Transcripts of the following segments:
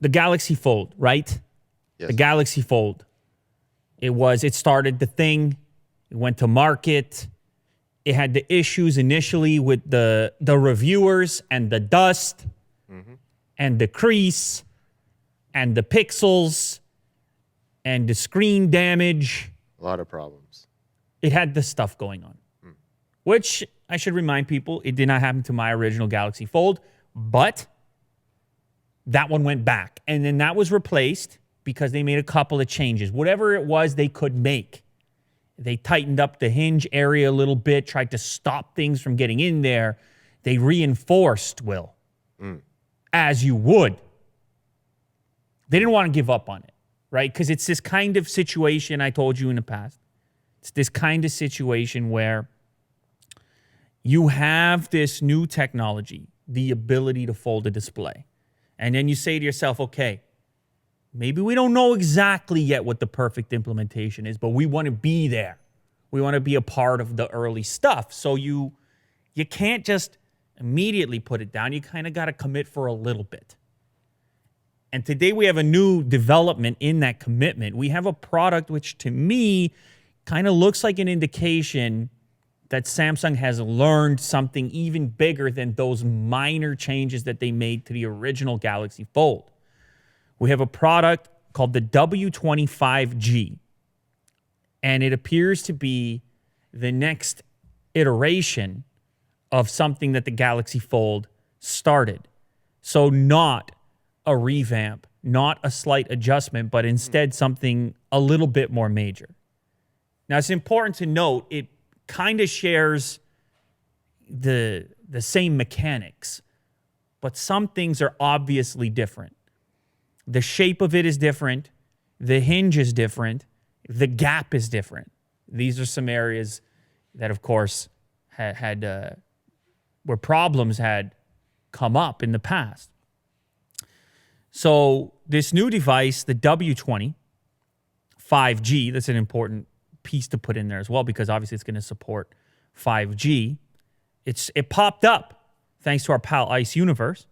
the Galaxy Fold, right? Yes. The Galaxy Fold. It started the thing. It went to market. It had the issues initially with the reviewers and the dust and the crease and the pixels and the screen damage. A lot of problems. It had this stuff going on, which I should remind people, it did not happen to my original Galaxy Fold, but that one went back. And then that was replaced because they made a couple of changes. Whatever it was they could make. They tightened up the hinge area a little bit, tried to stop things from getting in there. They reinforced, Will, as you would. They didn't want to give up on it, right? Because it's this kind of situation I told you in the past. It's this kind of situation where you have this new technology, the ability to fold a display. And then you say to yourself, okay, maybe we don't know exactly yet what the perfect implementation is, but we want to be there. We want to be a part of the early stuff. So you can't just immediately put it down. You kind of got to commit for a little bit. And today we have a new development in that commitment. We have a product which to me kind of looks like an indication that Samsung has learned something even bigger than those minor changes that they made to the original Galaxy Fold. We have a product called the W20 5G, and it appears to be the next iteration of something that the Galaxy Fold started. So not a revamp, not a slight adjustment, but instead something a little bit more major. Now, it's important to note it kind of shares the same mechanics, but some things are obviously different. The shape of it is different. The hinge is different. The gap is different. These are some areas that, of course, had where problems had come up in the past. So this new device, the W20 5G, that's an important piece to put in there as well because obviously it's going to support 5G. It popped up thanks to our pal Ice Universe.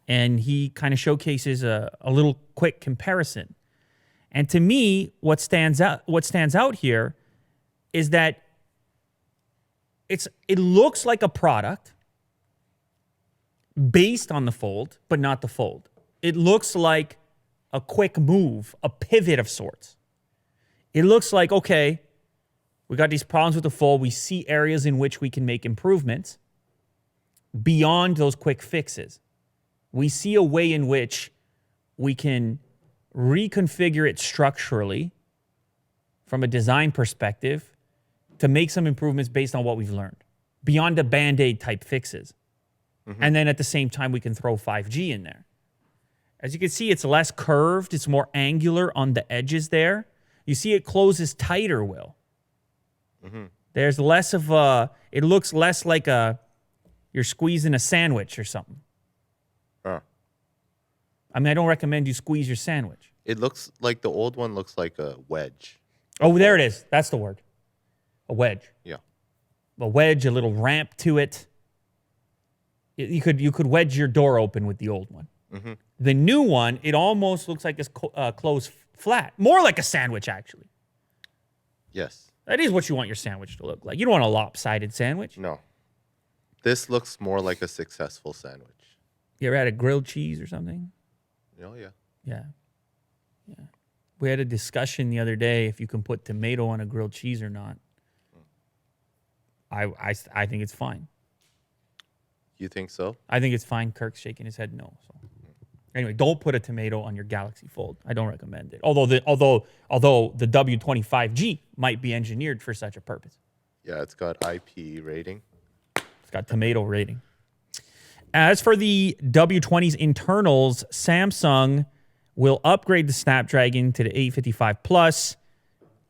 And he kind of showcases a little quick comparison. And to me, what stands out here is that it looks like a product based on the Fold, but not the Fold. It looks like a quick move, a pivot of sorts. It looks like, okay, we got these problems with the Fold. We see areas in which we can make improvements beyond those quick fixes. We see a way in which we can reconfigure it structurally from a design perspective to make some improvements based on what we've learned, beyond the Band-Aid type fixes. And then at the same time, we can throw 5G in there. As you can see, it's less curved. It's more angular on the edges there. You see it closes tighter, Will. There's less of it looks less like you're squeezing a sandwich or something. I mean, I don't recommend you squeeze your sandwich. It looks like the old one looks like a wedge. Oh, there it is. That's the word. A wedge. Yeah. A wedge, a little ramp to it. You could wedge your door open with the old one. The new one, it almost looks like it's closed flat. More like a sandwich, actually. Yes. That is what you want your sandwich to look like. You don't want a lopsided sandwich. No. This looks more like a successful sandwich. You ever had a grilled cheese or something? Oh, yeah. Yeah. We had a discussion the other day if you can put tomato on a grilled cheese or not. I think it's fine. You think so? I think it's fine. Kirk's shaking his head no. So anyway, don't put a tomato on your Galaxy Fold. I don't recommend it. Although the W20 5G might be engineered for such a purpose. Yeah, it's got IP rating. It's got tomato rating. As for the W20's internals, Samsung will upgrade the Snapdragon to the 855 Plus.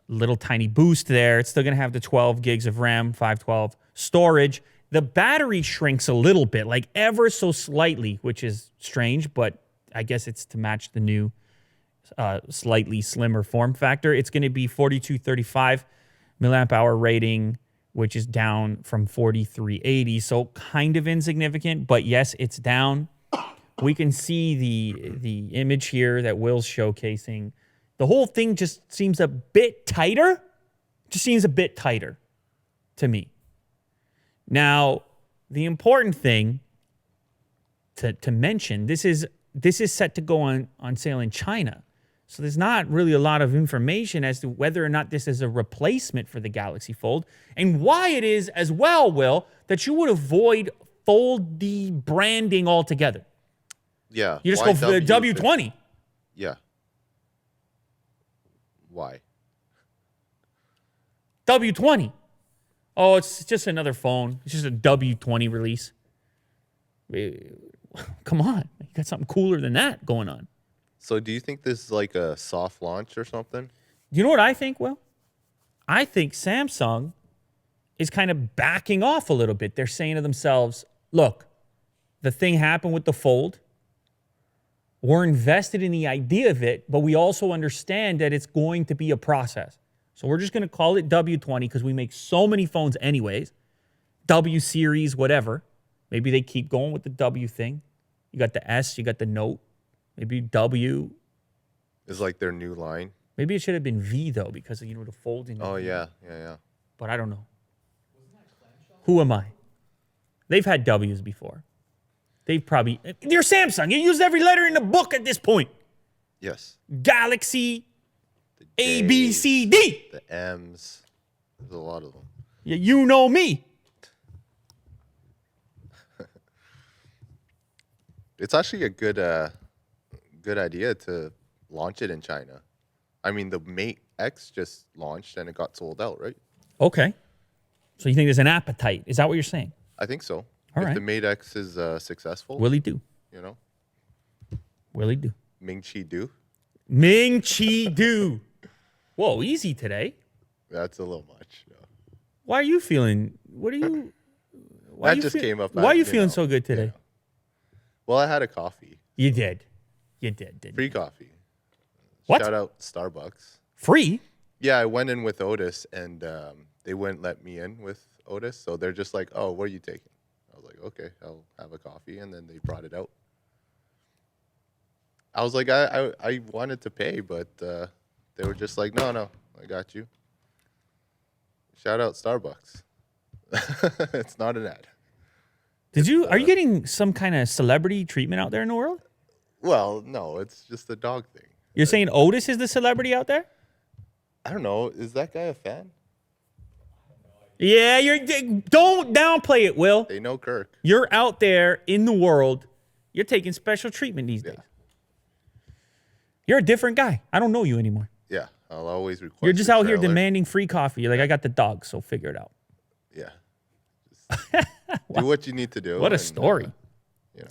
Little tiny boost there. It's still going to have the 12 gigs of RAM, 512 storage. The battery shrinks a little bit, like ever so slightly, which is strange, but I guess it's to match the new slightly slimmer form factor. It's going to be 4235 milliamp hour rating, which is down from 4380. So kind of insignificant, but yes, it's down. We can see the image here that Will's showcasing. The whole thing just seems a bit tighter. Just seems a bit tighter to me. Now, the important thing to mention, this is set to go on sale in China. So there's not really a lot of information as to whether or not this is a replacement for the Galaxy Fold, and why it is as well, Will, that you would avoid Fold D branding altogether. Yeah. You just why go for the W20. Yeah. Why? W20. Oh, it's just another phone. It's just a W20 release. Come on. You got something cooler than that going on. So do you think this is like a soft launch or something? You know what I think, Will? I think Samsung is kind of backing off a little bit. They're saying to themselves, look, the thing happened with the Fold. We're invested in the idea of it, but we also understand that it's going to be a process. So we're just going to call it W20 because we make so many phones anyways. W series, whatever. Maybe they keep going with the W thing. You got the S, you got the Note. Maybe W. Is like their new line. Maybe it should have been V, though, because of, the folding. Oh, yeah. Yeah. But I don't know. Who am I? They've had W's before. They've probably... You're Samsung. You use every letter in the book at this point. Yes. Galaxy, The A, J's, B, C, D. The M's. There's a lot of them. You know me. It's actually a good idea to launch it in China. I mean, the Mate X just launched and it got sold out, right? Okay. So you think there's an appetite. Is that what you're saying? I think so. All if right. the Mate X is successful, Will he do? Ming Chi do. Ming Chi do. Whoa, easy today. That's a little much. Yeah. Why are you feeling... What are you... That just came up. Why are you feeling so good today? Yeah. Well, I had a coffee. You did. You did, didn't Free you? coffee. What? Shout out Starbucks. Free? Yeah, I went in with Otis, and they wouldn't let me in with Otis. So they're just like, oh, what are you taking? I was like, okay, I'll have a coffee. And then they brought it out. I was like, I wanted to pay, but they were just like, no, I got you. Shout out Starbucks. It's not an ad. Are you getting some kind of celebrity treatment out there in the world? Well, no, it's just a dog thing. You're saying Otis is the celebrity out there? I don't know. Is that guy a fan? Yeah, don't downplay it, Will. They know Kirk. You're out there in the world. You're taking special treatment these days. You're a different guy. I don't know you anymore. Yeah, I'll always request. You're just a out here trailer. demanding free coffee. You're like, I got the dog, so figure it out. Yeah. Do what you need to do. What a story. You know.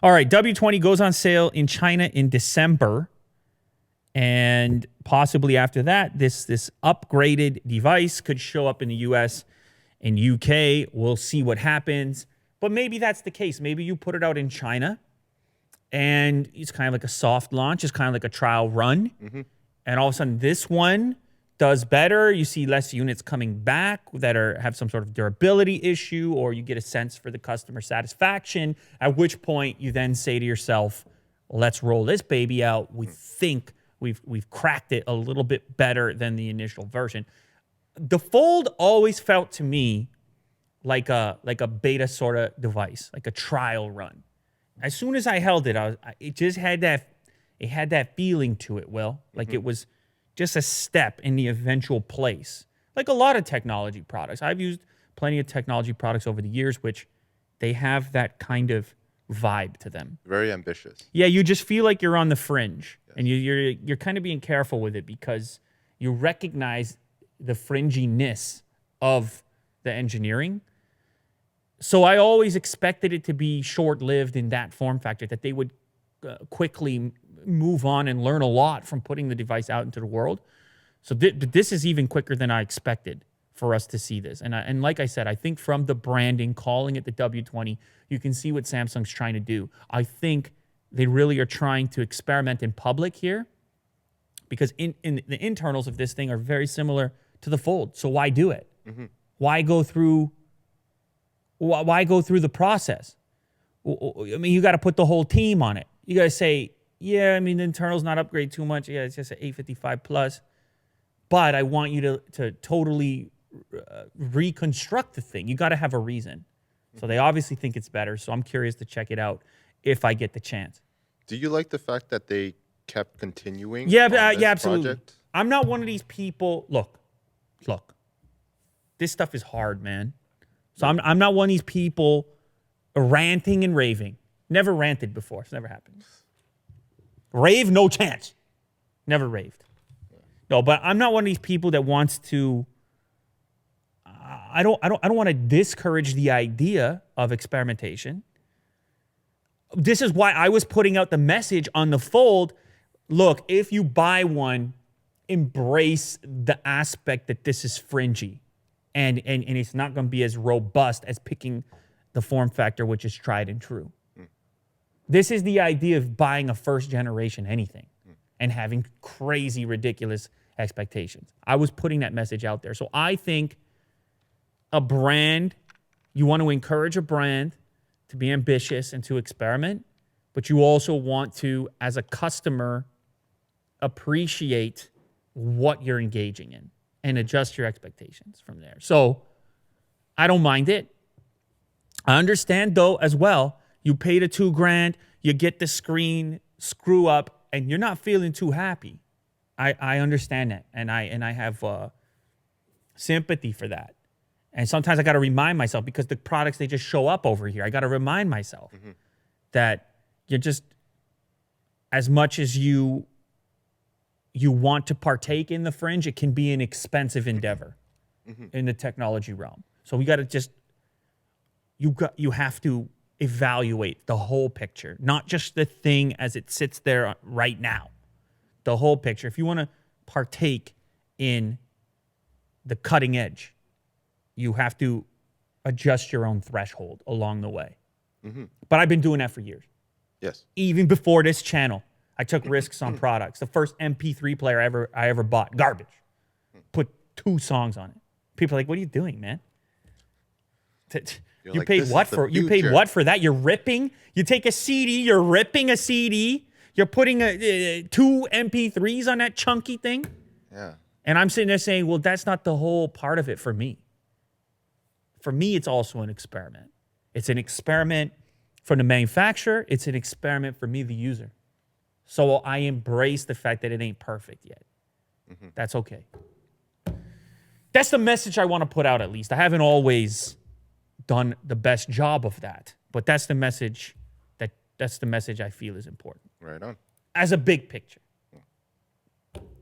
All right, W20 goes on sale in China in December. And possibly after that, this upgraded device could show up in the US and UK. We'll see what happens. But maybe that's the case. Maybe you put it out in China and it's kind of like a soft launch. It's kind of like a trial run. Mm-hmm. And all of a sudden, this one does better. You see less units coming back that have some sort of durability issue, or you get a sense for the customer satisfaction, at which point you then say to yourself, let's roll this baby out. We think we've cracked it a little bit better than the initial version. The Fold always felt to me like a beta sort of device, like a trial run. As soon as I held it, it just had that feeling to it, Will. Like it was just a step in the eventual place. Like a lot of technology products. I've used plenty of technology products over the years, which they have that kind of vibe to them. Very ambitious. Yeah, you just feel like you're on the fringe. Yes. And you're kind of being careful with it because you recognize the fringiness of the engineering. So I always expected it to be short-lived in that form factor, that they would quickly move on and learn a lot from putting the device out into the world. So this is even quicker than I expected for us to see this. And like I said, I think from the branding, calling it the W20, you can see what Samsung's trying to do. I think they really are trying to experiment in public here because in the internals of this thing are very similar to the Fold. So why do it? Mm-hmm. Why go through the process? I mean, you got to put the whole team on it. You got to say, yeah, I mean, the internal's not upgrade too much. Yeah, it's just an 855 plus. But I want you to totally reconstruct the thing. You got to have a reason. So they obviously think it's better. So I'm curious to check it out if I get the chance. Do you like the fact that they kept continuing? Yeah, on this absolutely. project? I'm not one of these people. Look. This stuff is hard, man. So I'm not one of these people ranting and raving. Never ranted before. It's never happened. Rave, no chance. Never raved. No, but I'm not one of these people that wants to. I don't want to discourage the idea of experimentation. This is why I was putting out the message on the Fold. Look, if you buy one, embrace the aspect that this is fringy, and it's not going to be as robust as picking the form factor, which is tried and true. This is the idea of buying a first generation anything and having crazy, ridiculous expectations. I was putting that message out there. So I think a brand, you want to encourage a brand to be ambitious and to experiment, but you also want to, as a customer, appreciate what you're engaging in and adjust your expectations from there. So I don't mind it. I understand, though, as well, you pay the $2,000, you get the screen screw up, and you're not feeling too happy. I understand that, and I have sympathy for that. And sometimes I got to remind myself, because the products, they just show up over here. I got to remind myself that you're just, as much as you want to partake in the fringe, it can be an expensive endeavor in the technology realm. So we got to just, you have to evaluate the whole picture, not just the thing as it sits there right now. The whole picture. If you want to partake in the cutting edge, you have to adjust your own threshold along the way. But I've been doing that for years. Yes. Even before this channel, I took risks on products. The first MP3 player I ever bought, garbage. Put 2 songs on it. People are like, "What are you doing, man? You paid what for? You paid what for that? You're ripping. You take a CD. You're ripping a CD. You're putting 2 MP3s on that chunky thing." Yeah. And I'm sitting there saying, "Well, that's not the whole part of it for me. For me, it's also an experiment. It's an experiment for the manufacturer. It's an experiment for me, the user. So I embrace the fact that it ain't perfect yet. That's okay." That's the message I want to put out, at least. I haven't always done the best job of that, but that's the message I feel is important. Right on. As a big picture.